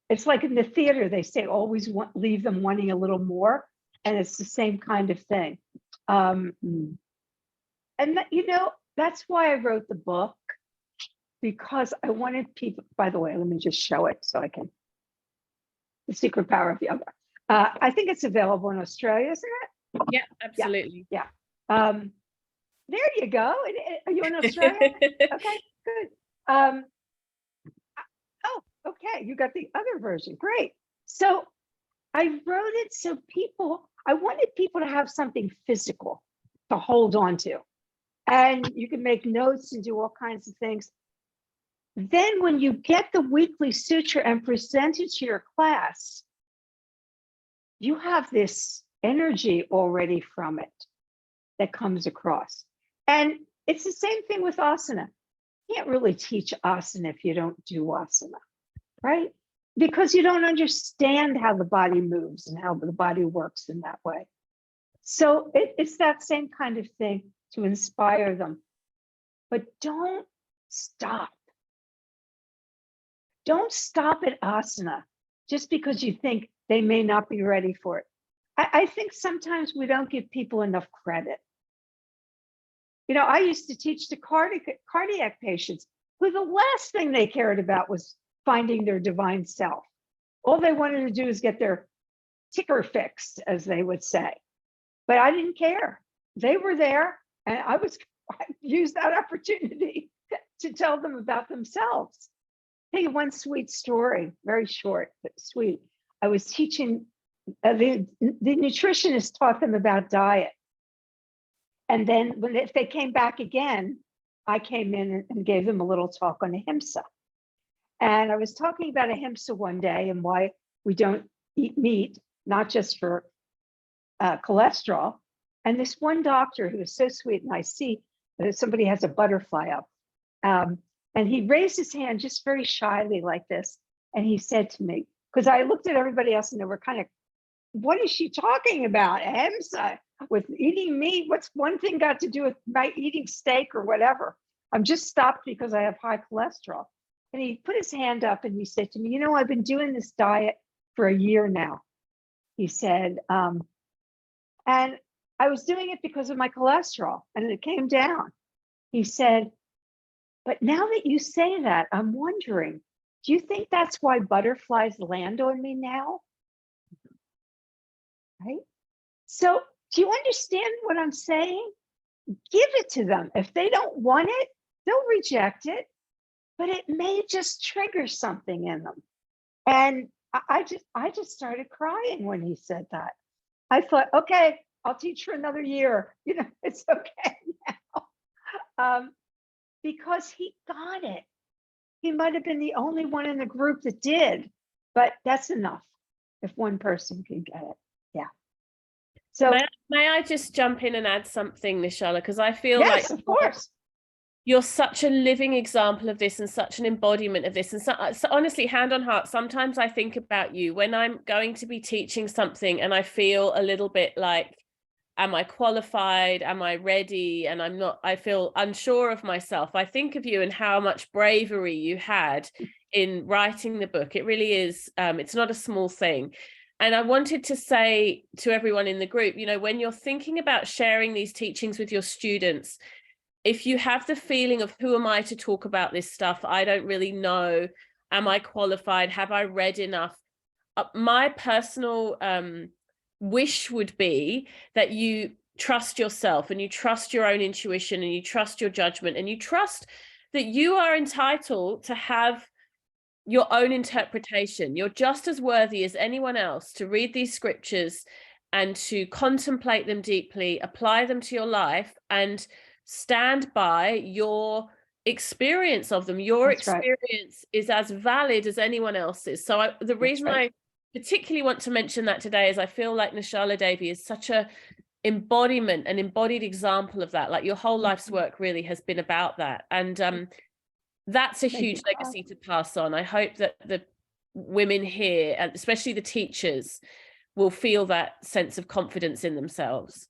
It's like in the theater, they say always leave them wanting a little more. And it's the same kind of thing. And that's why I wrote the book, because I wanted people, by the way, let me just show it so I can, The Secret Power of Yoga. I think it's available in Australia, isn't it? Yeah, absolutely. Yeah. There you go. Are you in Australia? Okay, good. Oh, okay. You got the other version. Great. So I wrote it so I wanted people to have something physical to hold on to. And you can make notes and do all kinds of things. Then when you get the weekly sutra and present it to your class, you have this energy already from it that comes across. And it's the same thing with asana. You can't really teach asana if you don't do asana, right? Because you don't understand how the body moves and how the body works in that way. So it's that same kind of thing to inspire them. But don't stop. Don't stop at asana just because you think they may not be ready for it. I think sometimes we don't give people enough credit. I used to teach the cardiac patients who the last thing they cared about was finding their divine self. All they wanted to do is get their ticker fixed, as they would say. But I didn't care. They were there, and I used that opportunity to tell them about themselves. Hey, one sweet story, very short, but sweet. I was teaching, the nutritionist taught them about diet. And then if they came back again, I came in and gave them a little talk on ahimsa. And I was talking about ahimsa one day and why we don't eat meat, not just for cholesterol. And this one doctor who was so sweet, and I see that somebody has a butterfly up. And he raised his hand just very shyly like this. And he said to me, because I looked at everybody else and they were kind of, what is she talking about? Ahimsa with eating meat? What's one thing got to do with my eating steak or whatever? I'm just stopped because I have high cholesterol. And he put his hand up and he said to me, you know, I've been doing this diet for a year now. He said, and I was doing it because of my cholesterol and it came down. He said, but now that you say that, I'm wondering, do you think that's why butterflies land on me now? Right? So do you understand what I'm saying? Give it to them. If they don't want it, they'll reject it, but it may just trigger something in them. And I just started crying when he said that. I thought, okay, I'll teach for another year. You know, it's okay now. Because he got it. He might have been the only one in the group that did, but that's enough if one person can get it. Yeah. So may I just jump in and add something, Nischala? Because I feel yes, like of course. You're such a living example of this and such an embodiment of this. And so honestly, hand on heart, sometimes I think about you when I'm going to be teaching something and I feel a little bit like, am I qualified? Am I ready? And I'm not, I feel unsure of myself. I think of you and how much bravery you had in writing the book. It really is, it's not a small thing. And I wanted to say to everyone in the group, you know, when you're thinking about sharing these teachings with your students, if you have the feeling of who am I to talk about this stuff? I don't really know. Am I qualified? Have I read enough? My personal wish would be that you trust yourself and you trust your own intuition and you trust your judgment and you trust that you are entitled to have your own interpretation. You're just as worthy as anyone else to read these scriptures and to contemplate them deeply, apply them to your life, and stand by your experience of them. Your That's experience right. is as valid as anyone else's. So the reason I particularly want to mention that today is I feel like Nischala Devi is such a embodiment, an embodied example of that. Like your whole life's work really has been about that. And that's a huge legacy to pass on. I hope that the women here, and especially the teachers, will feel that sense of confidence in themselves.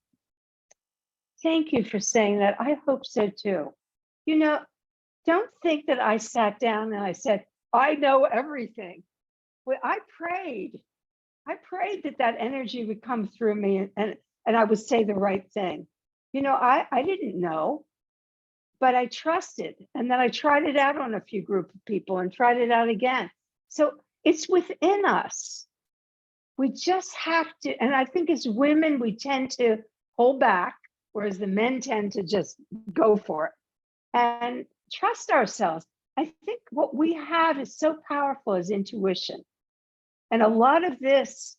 Thank you for saying that. I hope so too. You know, don't think that I sat down and I said, I know everything. Well, I prayed that that energy would come through me and I would say the right thing. You know, I didn't know, but I trusted. And then I tried it out on a few group of people and tried it out again. So it's within us. We just have to, and I think as women, we tend to hold back, whereas the men tend to just go for it and trust ourselves. I think what we have is so powerful as intuition. And a lot of this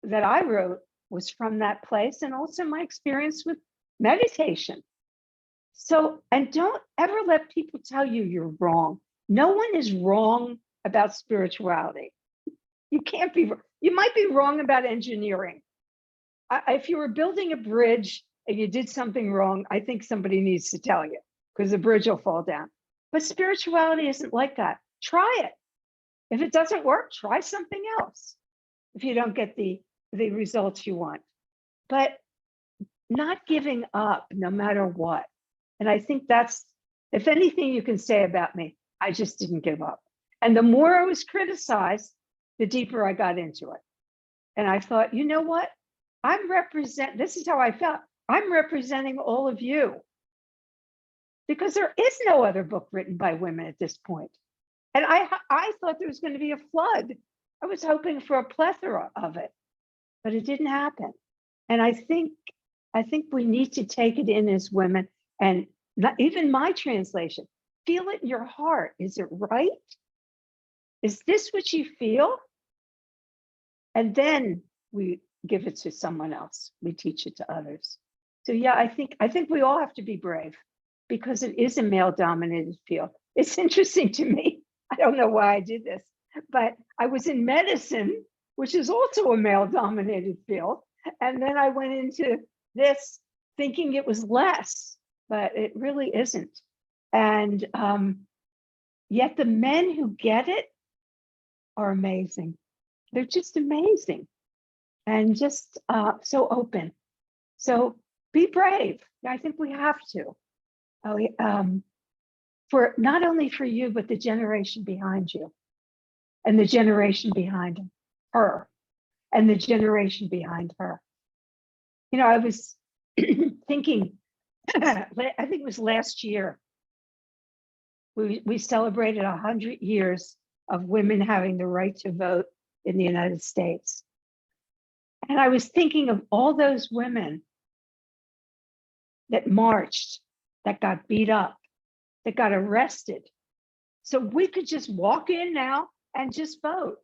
that I wrote was from that place and also my experience with meditation. So, and don't ever let people tell you you're wrong. No one is wrong about spirituality. You can't be, you might be wrong about engineering. If you were building a bridge and you did something wrong, I think somebody needs to tell you because the bridge will fall down. But spirituality isn't like that. Try it. If it doesn't work, try something else. If you don't get the results you want, but not giving up no matter what. And I think that's, if anything you can say about me, I just didn't give up. And the more I was criticized, the deeper I got into it. And I thought, you know what? This is how I felt. I'm representing all of you. Because there is no other book written by women at this point. And I thought there was going to be a flood. I was hoping for a plethora of it, but it didn't happen. And I think we need to take it in as women, and not even my translation, feel it in your heart. Is it right? Is this what you feel? And then we give it to someone else. We teach it to others. So yeah, I think we all have to be brave because it is a male-dominated field. It's interesting to me. I don't know why I did this, but I was in medicine, which is also a male-dominated field. And then I went into this thinking it was less, but it really isn't. And yet the men who get it are amazing. They're just amazing and just so open. So be brave. I think we have to. For not only for you, but the generation behind you, and the generation behind her, and the generation behind her. You know, I was thinking, I think it was last year, we celebrated 100 years of women having the right to vote in the United States. And I was thinking of all those women that marched, that got beat up, that got arrested. So we could just walk in now and just vote.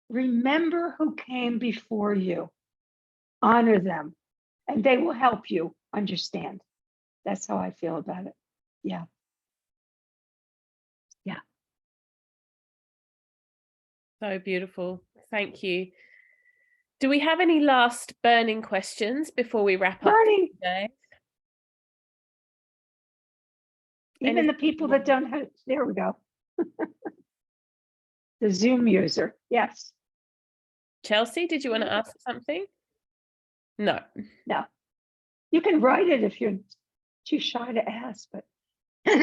Remember who came before you, honor them, and they will help you understand. That's how I feel about it. Yeah. Yeah. So beautiful. Thank you. Do we have any last burning questions before we wrap up today? Even the people that don't have, there we go. The Zoom user, yes. Chelsea, did you want to ask something? No. No. You can write it if you're too shy to ask, but how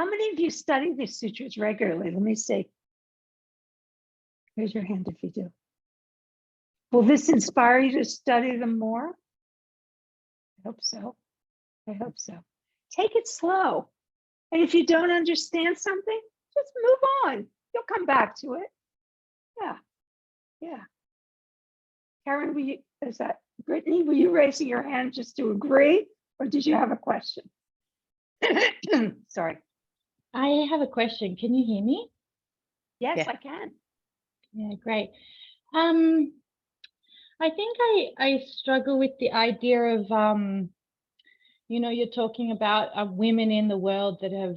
many of you study the sutras regularly? Let me see. Raise your hand if you do. Will this inspire you to study them more? I hope so. I hope so. Take it slow. And if you don't understand something, just move on. You'll come back to it. Yeah. Yeah. Karen, is that Brittany? Were you raising your hand just to agree, or did you have a question? Sorry. I have a question. Can you hear me? Yes, Yeah. I can. Yeah, great. I think I struggle with the idea of, you know, you're talking about women in the world that have,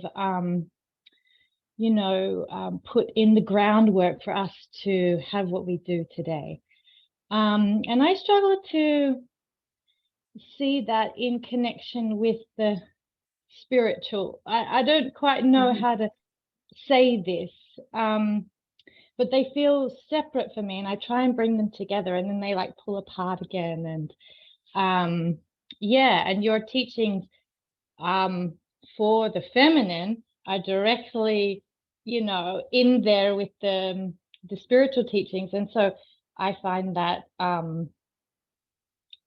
you know, put in the groundwork for us to have what we do today. And I struggle to see that in connection with the spiritual. I don't quite know how to say this, but they feel separate for me, and I try and bring them together, and then they like pull apart again. And yeah, and your teachings for the feminine are directly, you know, in there with the spiritual teachings. And so I find that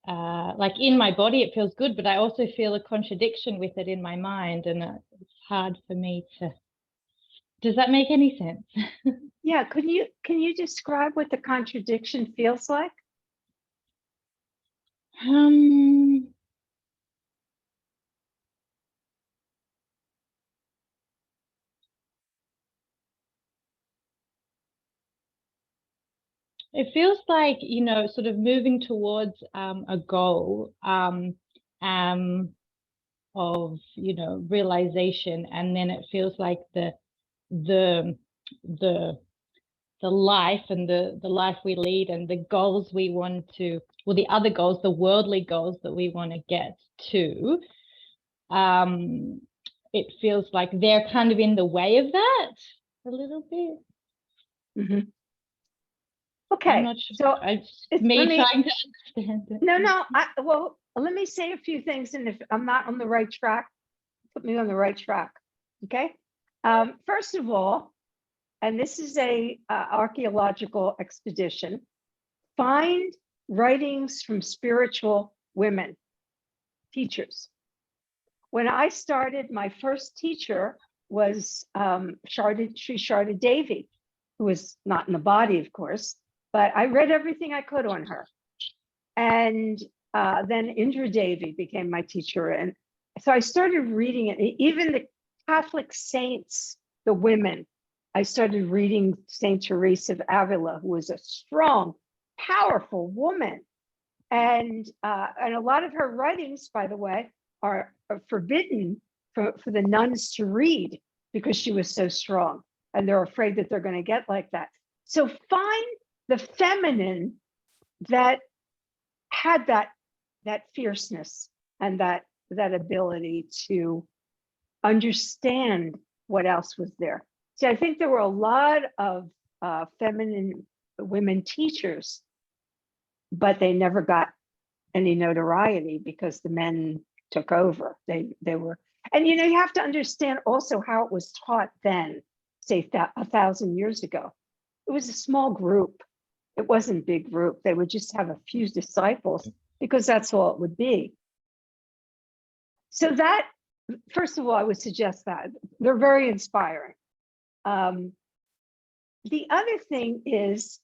like in my body it feels good, but I also feel a contradiction with it in my mind, and it's hard for me to. Does that make any sense? Yeah, can you describe what the contradiction feels like? It feels like, you know, sort of moving towards a goal of, you know, realization, and then it feels like the life and the life we lead and the goals we want to, well, the other goals, the worldly goals that we want to get to, it feels like they're kind of in the way of that a little bit. Mm-hmm. Okay, I'm not sure. so it's me trying to understand it. No, well, let me say a few things, and if I'm not on the right track, put me on the right track. Okay. First of all, and this is a archaeological expedition, find writings from spiritual women, teachers. When I started, my first teacher was Sri Sharda Devi, who was not in the body, of course, but I read everything I could on her. And then Indra Devi became my teacher. And so I started reading it. Even the Catholic saints, the women, I started reading Saint Teresa of Avila, who was a strong, powerful woman. And a lot of her writings, by the way, are forbidden for the nuns to read because she was so strong, and they're afraid that they're going to get like that. So find the feminine that had that fierceness and that ability to understand what else was there. See, I think there were a lot of feminine women teachers, but they never got any notoriety because the men took over. They were, and you know, you have to understand also how it was taught then, say 1,000 years ago. It was a small group. It wasn't a big group. They would just have a few disciples because that's all it would be. So that, first of all, I would suggest that they're very inspiring. The other thing is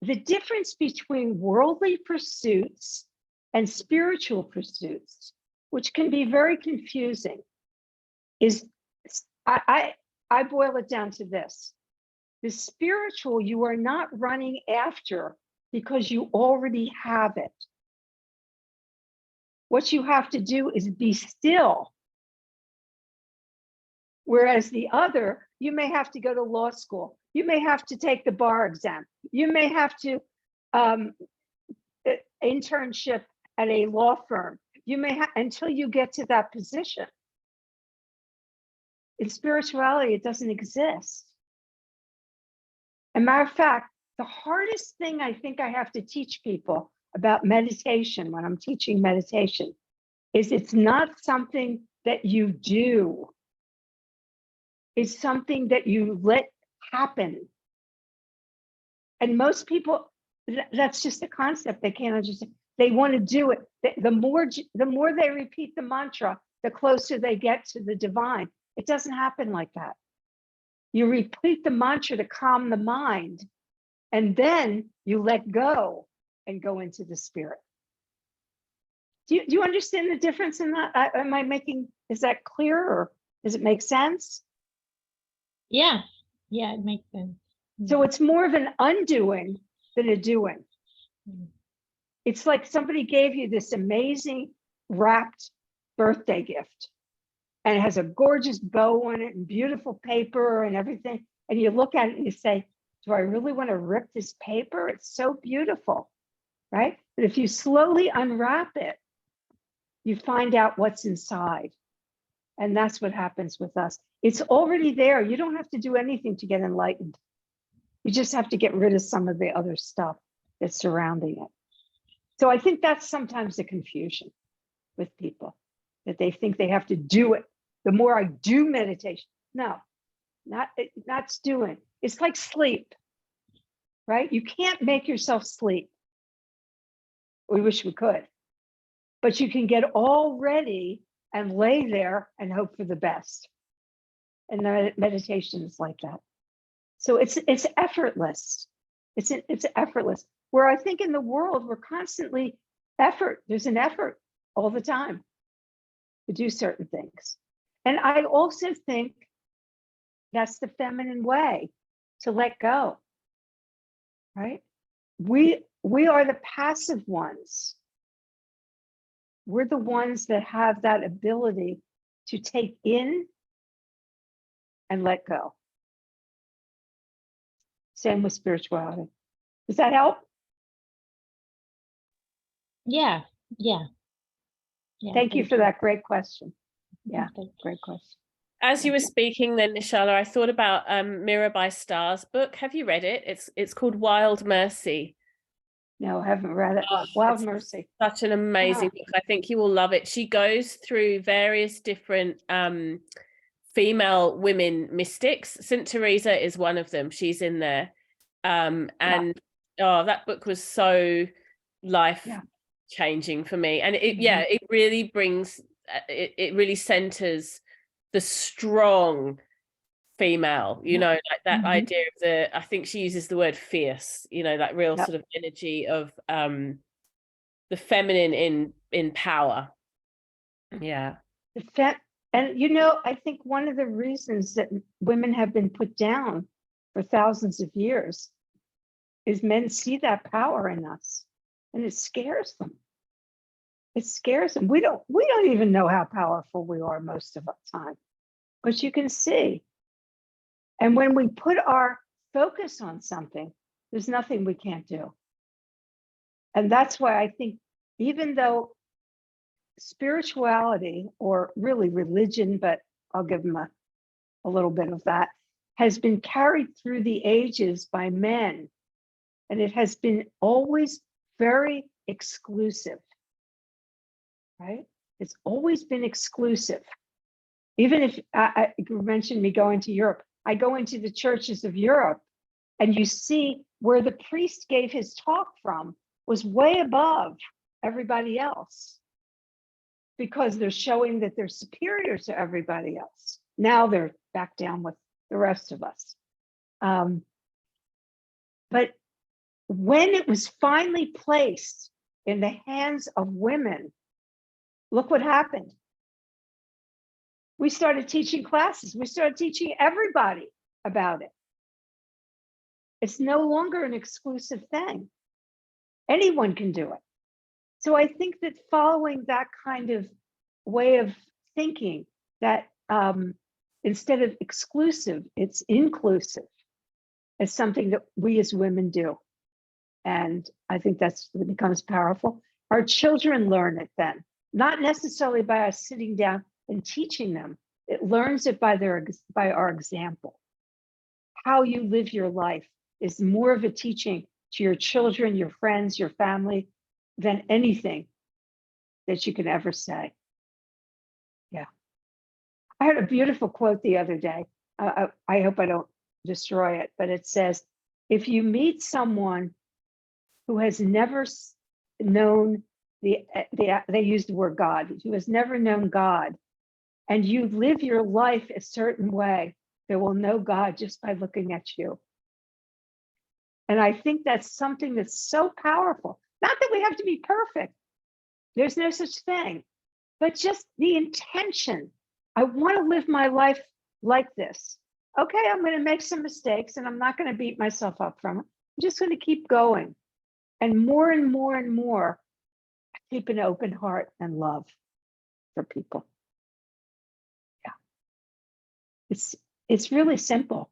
the difference between worldly pursuits and spiritual pursuits, which can be very confusing, is I boil it down to this. The spiritual you are not running after because you already have it. What you have to do is be still. Whereas the other, you may have to go to law school. You may have to take the bar exam. You may have to internship at a law firm. You may have until you get to that position. In spirituality, it doesn't exist. As a matter of fact, the hardest thing I think I have to teach people about meditation when I'm teaching meditation is it's not something that you do. It's something that you let happen. And most people, that's just a concept they can't understand. They want to do it. The more they repeat the mantra, the closer they get to the divine. It doesn't happen like that. You repeat the mantra to calm the mind, and then you let go and go into the spirit. Do you understand the difference in that? Is that clear, or does it make sense? Yeah, it makes sense. So it's more of an undoing than a doing. Mm. It's like somebody gave you this amazing wrapped birthday gift, and it has a gorgeous bow on it and beautiful paper and everything. And you look at it and you say, do I really want to rip this paper? It's so beautiful, right? But if you slowly unwrap it, you find out what's inside. And that's what happens with us. It's already there. You don't have to do anything to get enlightened. You just have to get rid of some of the other stuff that's surrounding it. So I think that's sometimes the confusion with people, that they think they have to do it. The more I do meditation, no, not doing. It's like sleep, right? You can't make yourself sleep. We wish we could, but you can get all ready and lay there and hope for the best. And the meditation is like that. So it's effortless. It's effortless. Where I think in the world, we're constantly there's an effort all the time to do certain things. And I also think that's the feminine way, to let go, right? We are the passive ones. We're the ones that have that ability to take in and let go. Same with spirituality. Does that help? Yeah. Thank you for that great question. Yeah, great question. As you were speaking then, Nischala, I thought about Mirabai Starr's book. Have you read it? It's called Wild Mercy. No, I haven't read it. Wild Mercy. Such an amazing book. I think you will love it. She goes through various different female women mystics. St. Teresa is one of them. She's in there. That book was so life changing for me. And it really brings, it really centers the strong female, like that idea of I think she uses the word fierce, that real sort of energy of the feminine in power. Yeah. And I think one of the reasons that women have been put down for thousands of years is men see that power in us and it scares them. It scares them. We don't even know how powerful we are most of the time, but you can see. And when we put our focus on something, there's nothing we can't do. And that's why I think, even though spirituality, or really religion, but I'll give them a little bit of that, has been carried through the ages by men, and it has been always very exclusive, right? It's always been exclusive. Even if you mentioned me going to Europe, I go into the churches of Europe, and you see where the priest gave his talk from was way above everybody else, because they're showing that they're superior to everybody else. Now they're back down with the rest of us. But when it was finally placed in the hands of women, look what happened. We started teaching classes. We started teaching everybody about it. It's no longer an exclusive thing. Anyone can do it. So I think that following that kind of way of thinking, that instead of exclusive, it's inclusive, is something that we as women do. And I think that's what becomes powerful. Our children learn it then, not necessarily by us sitting down and teaching them. It learns it by our example. How you live your life is more of a teaching to your children, your friends, your family, than anything that you could ever say. Yeah. I heard a beautiful quote the other day. I hope I don't destroy it, but it says, if you meet someone who has never known they used the word God, who has never known God, and you live your life a certain way, they will know God just by looking at you. And I think that's something that's so powerful. Not that we have to be perfect. There's no such thing, but just the intention. I want to live my life like this. Okay, I'm going to make some mistakes, and I'm not going to beat myself up from it. I'm just going to keep going. And more, I keep an open heart and love for people. Yeah. It's really simple,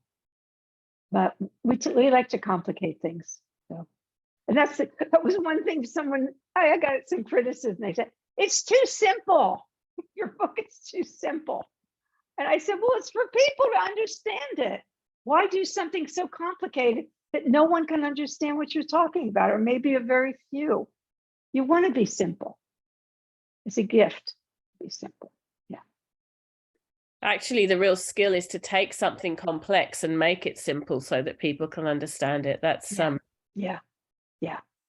but we like to complicate things. So, and that was one thing I got some criticism. They said, it's too simple. Your book is too simple. And I said, well, it's for people to understand it. Why do something so complicated that no one can understand what you're talking about, or maybe a very few? You want to be simple. It's a gift to be simple. Yeah. Actually, the real skill is to take something complex and make it simple so that people can understand it. That's yeah.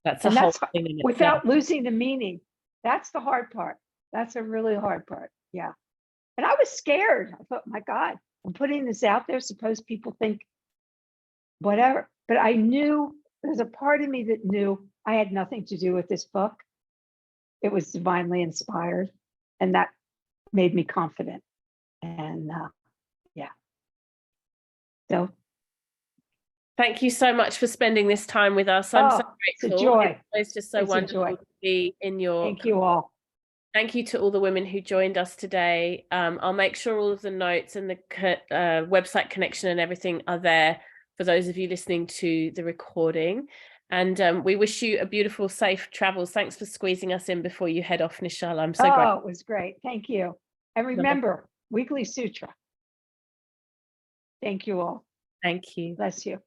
That's a whole thing in without itself. losing the meaning. That's the hard part. That's a really hard part. Yeah. And I was scared. I thought, my God, I'm putting this out there. Suppose people think whatever. But I knew, there's a part of me that knew I had nothing to do with this book. It was divinely inspired. And that made me confident. And yeah. So thank you so much for spending this time with us. I'm so grateful. It's a joy. It's just so wonderful to be in your. Thank you all. Thank you to all the women who joined us today. I'll make sure all of the notes and the website connection and everything are there for those of you listening to the recording. And we wish you a beautiful, safe travels. Thanks for squeezing us in before you head off, Nischala. I'm so grateful. Oh, it was great. Thank you. And remember, weekly sutra. Thank you all. Thank you. Bless you.